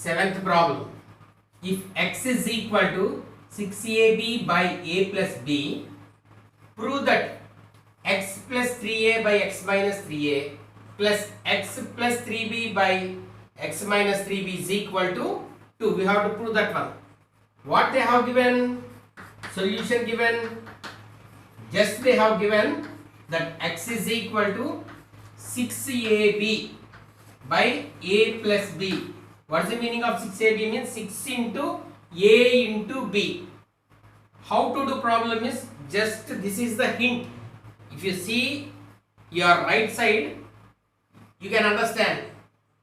Seventh problem. If x is equal to 6ab by a plus b, prove that x plus 3a by x minus 3a plus x plus 3b by x minus 3b is equal to 2. We have to prove that one. What they have given? Solution given. Just they have given that x is equal to 6ab by a plus b. What is the meaning of 6ab? Means 6 into a into b. How to do problem is just this is the hint. If you see your right side, you can understand.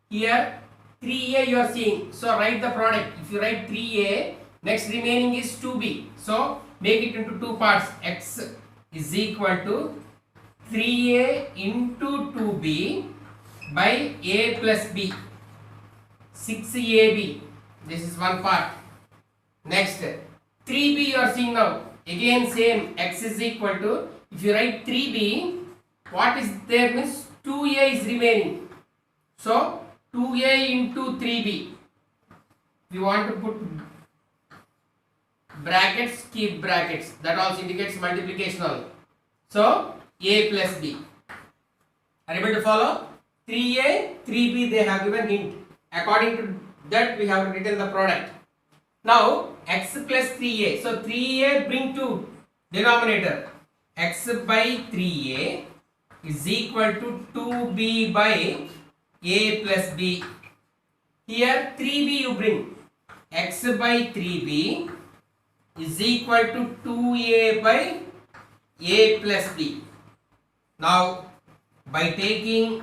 Here 3a you are seeing. So write the product. If you write 3a, next remaining is 2b. So make it into two parts. X is equal to 3a into 2b by a plus b. 6ab. This is one part. Next 3b you are seeing now. Again same, x is equal to, if you write 3b, what is there means 2a is remaining. So 2a into 3b. If you want to put brackets, keep brackets. That also indicates multiplication only. So a plus b. Are you able to follow? 3a, 3b they have given hint. According to that we have written the product. Now x plus 3a. So 3a bring to denominator. X by 3a is equal to 2b by a plus b. Here 3b you bring. X by 3b is equal to 2a by a plus b. Now by taking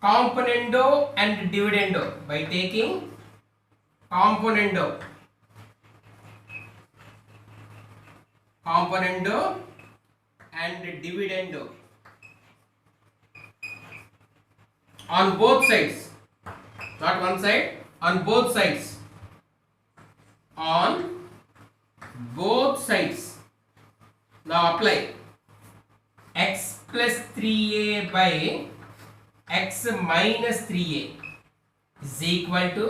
componendo and dividendo, by taking componendo and dividendo on both sides, not one side, on both sides, on both sides. Now apply x plus 3a by x minus 3a is equal to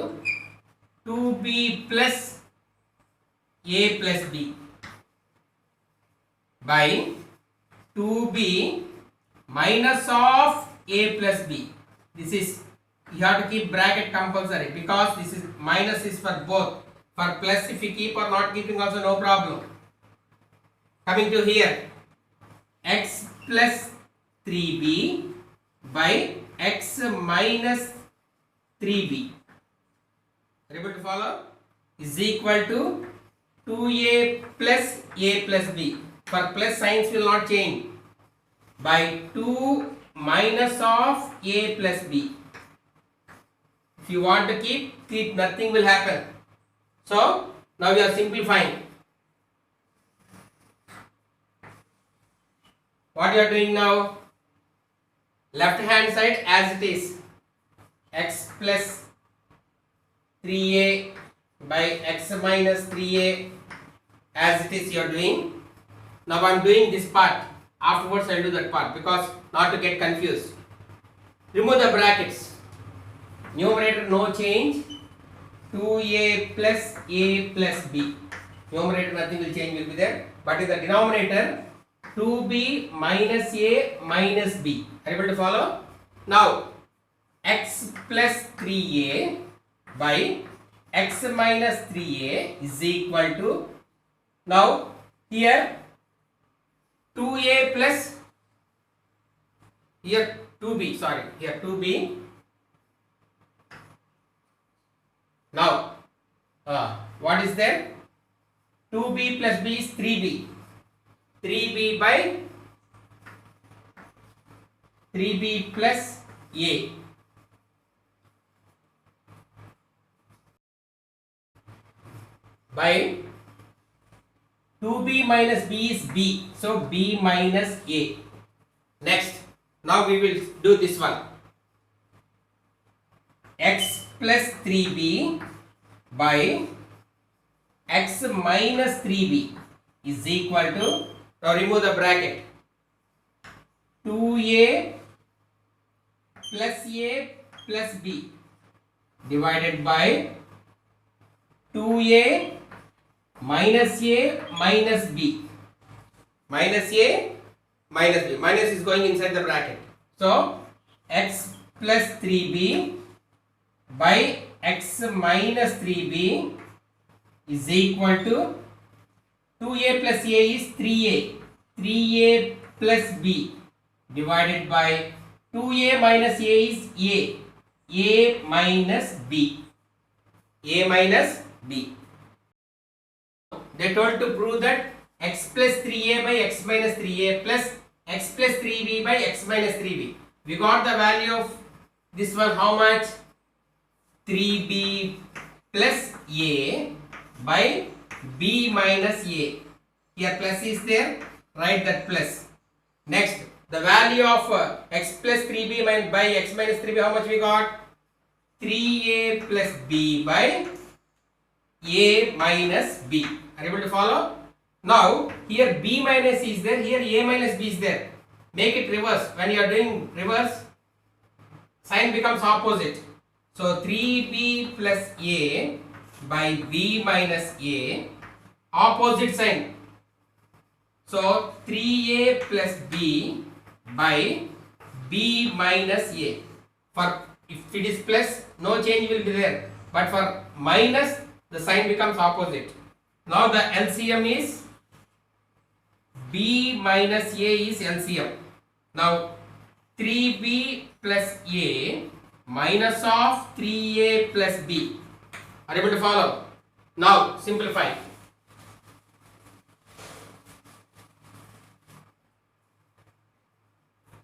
2b plus a plus b by 2b minus of a plus b. This is, you have to keep bracket compulsory because this is minus is for both. For plus if you keep or not keeping also no problem. Coming to here, x plus 3b by x minus 3b. Are you able to follow? Is equal to 2a plus a plus b. For plus signs will not change. By 2 minus of a plus b. If you want to keep, nothing will happen. So now we are simplifying. What you are doing now? Left hand side as it is. X plus 3a by x minus 3a as it is you are doing. Now I am doing this part. Afterwards I will do that part because not to get confused. Remove the brackets. Numerator no change. 2a plus a plus b. Numerator nothing will change, will be there. But in the denominator 2b minus a minus b. Are you able to follow? Now x plus 3a by x minus 3a is equal to, now here 2a plus, here 2b, sorry, here 2b. Now what is there? 2b plus b is 3b. 3b by 3b plus a. By 2b minus b is b. So b minus a. Next, now we will do this one. X plus 3b by x minus 3b is equal to, now remove the bracket, 2a plus a plus b divided by 2a minus a minus b. Minus a minus b. Minus is going inside the bracket. So x plus 3b by x minus 3b is equal to 2a plus a is 3a. 3a plus b divided by 2a minus a is a minus b. A minus b. They told to prove that x plus 3a by x minus 3a plus x plus 3b by x minus 3b. We got the value of this one, how much? 3b plus a by b minus a. Here plus is there, write that plus. Next, the value of x plus 3b by x minus 3b, how much we got? 3a plus b by a minus b. Are you able to follow? Now, here b minus is there, here a minus b is there. Make it reverse. When you are doing reverse, sign becomes opposite. So 3b plus a by b minus a, opposite sign. So 3a plus b by b minus a. For if it is plus, no change will be there. But for minus, the sign becomes opposite. Now the LCM is b minus a is LCM. Now 3b plus a minus of 3a plus b. Are you able to follow? Now simplify.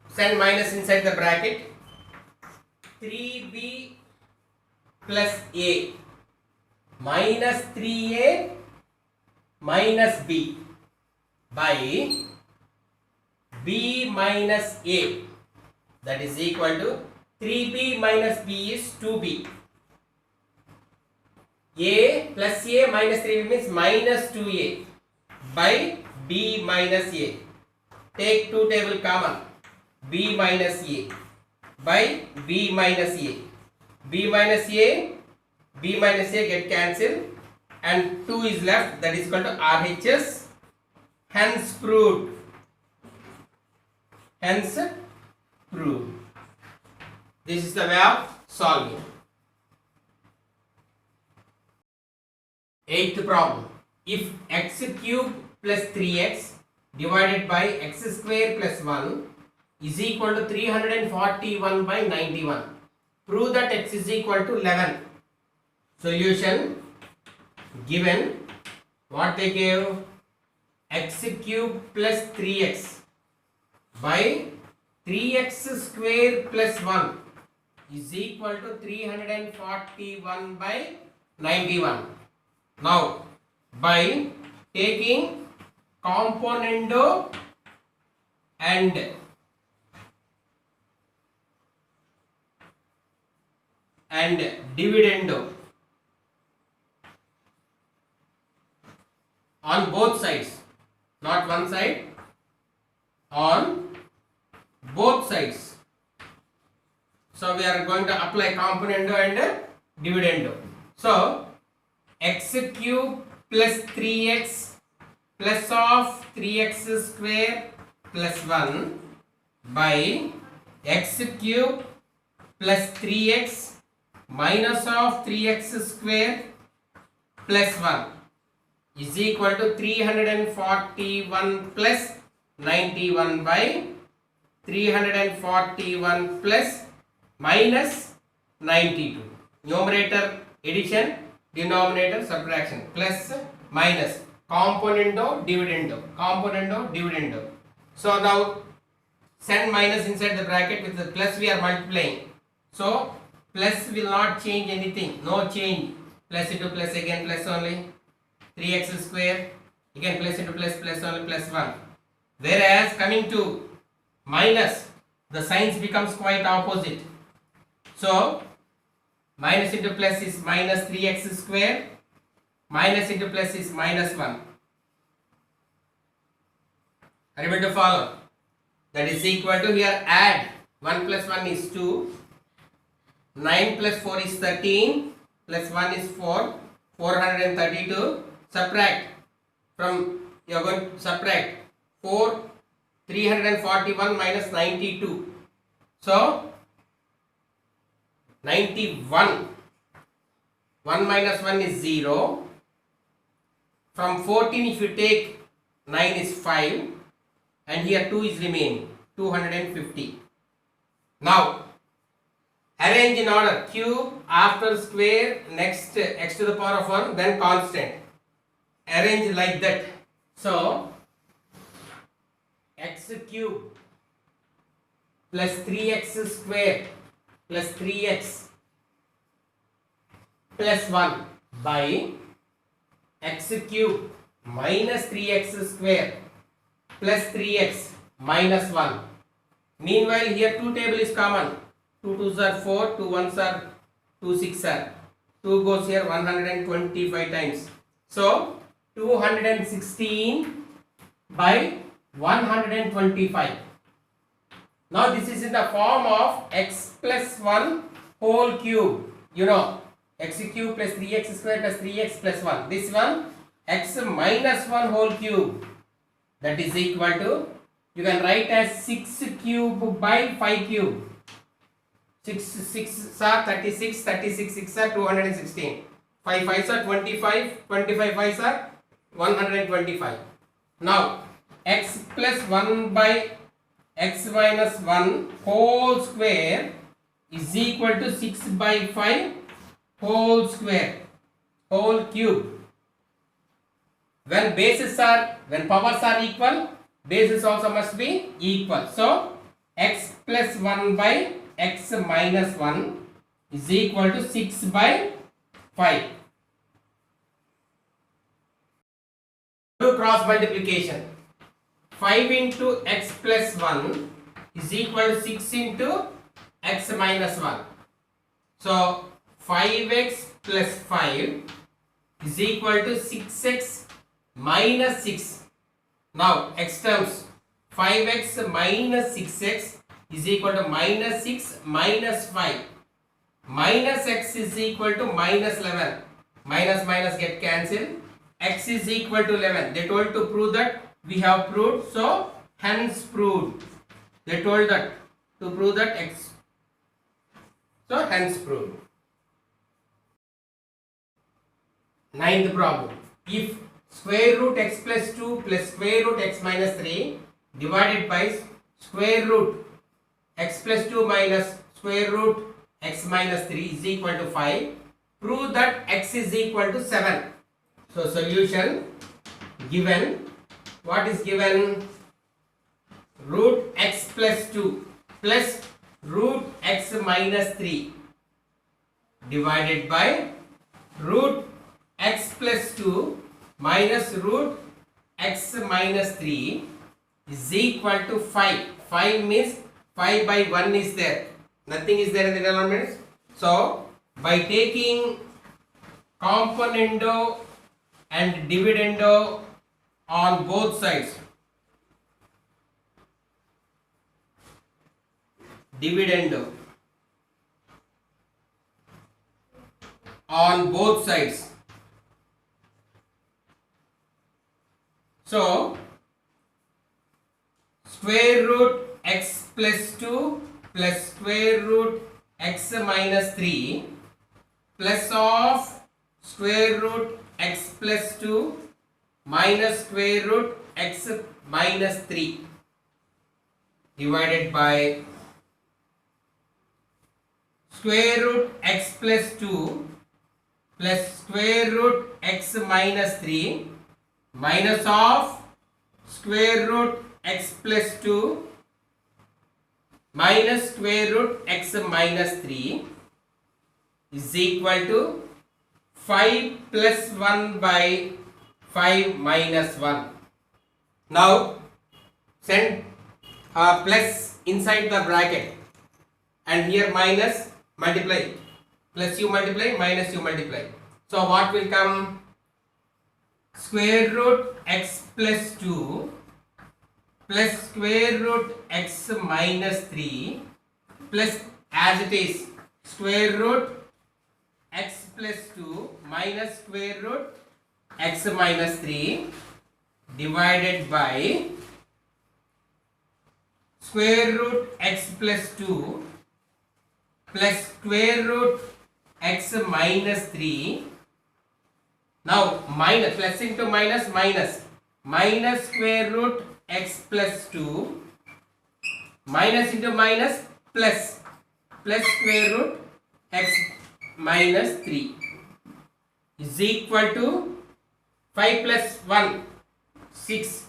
Send minus inside the bracket. 3b plus a minus 3a minus b by b minus a, that is equal to 3b minus b is 2b. A plus a minus 3b means minus 2a by b minus a. Take 2 table common. B minus a by b minus a. B minus a, b minus a get cancelled and 2 is left, that is equal to RHS. Hence proved. Hence proved. This is the way of solving. Eighth problem. If x cube plus 3x divided by x square plus 1 is equal to 341 by 91. Prove that x is equal to 11. Solution. Given what they gave, x cube plus 3x by 3x square plus 1 is equal to 341 by 91. Now, by taking componendo and dividendo on both sides, not one side, on both sides. So we are going to apply componendo and dividendo. So x cube plus 3x plus of 3x square plus 1 by x cube plus 3x minus of 3x square plus 1 is equal to 341 plus 91 by 341 plus minus 92. Numerator addition, denominator subtraction, plus minus, componendo dividendo, componendo dividendo. So now send minus inside the bracket, with the plus we are multiplying. So plus will not change anything, no change. Plus into plus, again plus only. 3x square, again plus into plus, plus only, plus 1. Whereas coming to minus, the signs becomes quite opposite. So minus into plus is minus 3x square, minus into plus is minus 1. Are you able to follow? That is equal to, here add 1 plus 1 is 2, 9 plus 4 is 13 plus 1 is 4. 432. Subtract from, you are going to subtract 4. 341 minus 92. So 91. 1 minus 1 is 0. From 14 if you take 9 is 5. And here 2 is remaining. 250. Now arrange in order: cube, after square, next x to the power of 1, then constant. Arrange like that. So x cube plus 3x square plus 3x plus 1 by x cube minus 3x square plus 3x minus 1. Meanwhile here 2 table is common. 2 2s are 4, 2 1s are 2 6 are. 2 goes here 125 times. So 216 by 125. Now this is in the form of x plus 1 whole cube. You know, x cube plus 3x square plus 3x plus 1. This one x minus 1 whole cube. That is equal to, you can write as 6 cube by 5 cube. 6 6 are 36, 36 6 are 216. 5 5s are 25, 25 5s are 125. Now x plus 1 by x minus 1 whole square is equal to 6 by 5 whole square, whole cube. When powers are equal, bases also must be equal. So x plus 1 by x minus 1 is equal to 6 by 5. Do cross multiplication. 5 into x plus 1 is equal to 6 into x minus 1. So 5x plus 5 is equal to 6x minus 6. Now x terms, 5x minus 6x is equal to minus 6 minus 5. Minus x is equal to minus 11. Minus minus get cancelled. X is equal to 11. They told to prove that, we have proved, so hence proved. They told that to prove that x, so hence proved. Ninth problem. If square root x plus 2 plus square root x minus 3 divided by square root x plus 2 minus square root x minus 3 is equal to 5, prove that x is equal to 7. So solution given, what is given? Root x plus 2 plus root x minus 3 divided by root x plus 2 minus root x minus 3 is equal to 5. 5 means 5 by 1 is there. Nothing is there in the denominators. So by taking componendo and dividendo on both sides, dividendo on both sides. So square root x plus 2 plus square root x minus 3 plus of square root x plus 2 minus square root x minus 3 divided by square root x plus 2 plus square root x minus 3 minus of square root x plus 2 minus square root x minus 3 is equal to 5 plus 1 by 5 minus 1. Now send plus inside the bracket and here minus, multiply, plus you multiply, minus you multiply. So what will come? Square root x plus 2 plus square root x minus 3 plus, as it is, square root x plus 2 minus square root x minus 3 divided by square root x plus 2 plus square root x minus 3. Now minus, plus into minus, minus square root x plus 2 minus into minus plus square root x minus 3 is equal to 5 plus 1 6,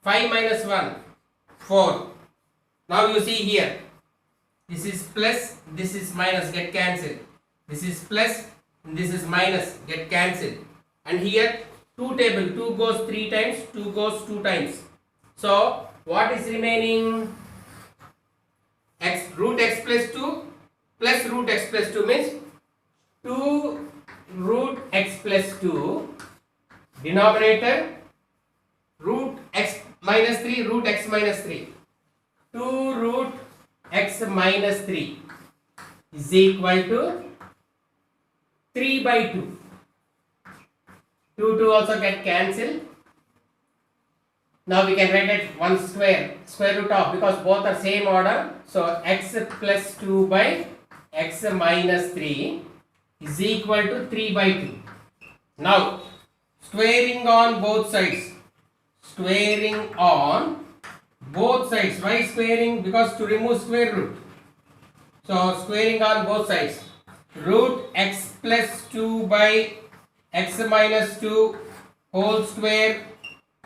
5 minus 1 4. Now you see here, this is plus, this is minus, get cancelled. This is plus, this is minus, get cancelled. And here 2 table, 2 goes 3 times, 2 goes 2 times. So what is remaining? X, root x plus 2 plus root x plus 2 means 2 root x plus 2, denominator root x minus 3, root x minus 3, 2 root x minus 3 is equal to 3 by 2. 2 also get cancelled. Now we can write it 1 square root of, because both are same order, so x plus 2 by x minus 3 is equal to 3 by 2. Now squaring on both sides. Squaring on both sides. Why squaring? Because to remove square root. So squaring on both sides. Root x plus 2 by x minus 2 whole square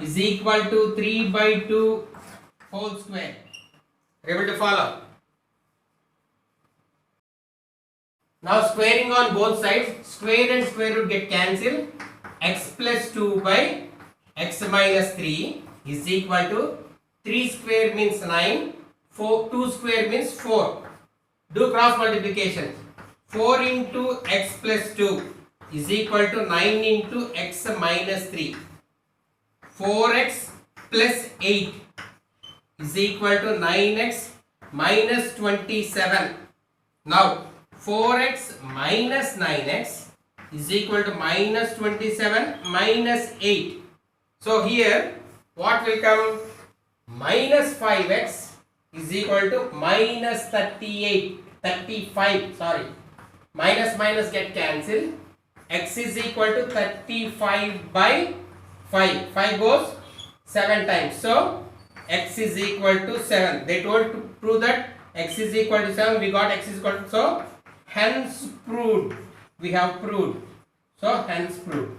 is equal to 3 by 2 whole square. Able to follow? Now squaring on both sides, square and square root get cancelled. X plus 2 by x minus 3 is equal to 3 square means 9, 2 square means 4. Do cross multiplication. 4 into x plus 2 is equal to 9 into x minus 3. 4x plus 8 is equal to 9x minus 27. Now 4x minus 9x is equal to minus 27 minus 8. So here what will come? Minus 5x is equal to minus 35, sorry. Minus get cancelled. X is equal to 35 by 5. 5 goes 7 times. So x is equal to 7. They told to prove that x is equal to 7. We got x is equal to, so hence proved. We have proved. So hence proved.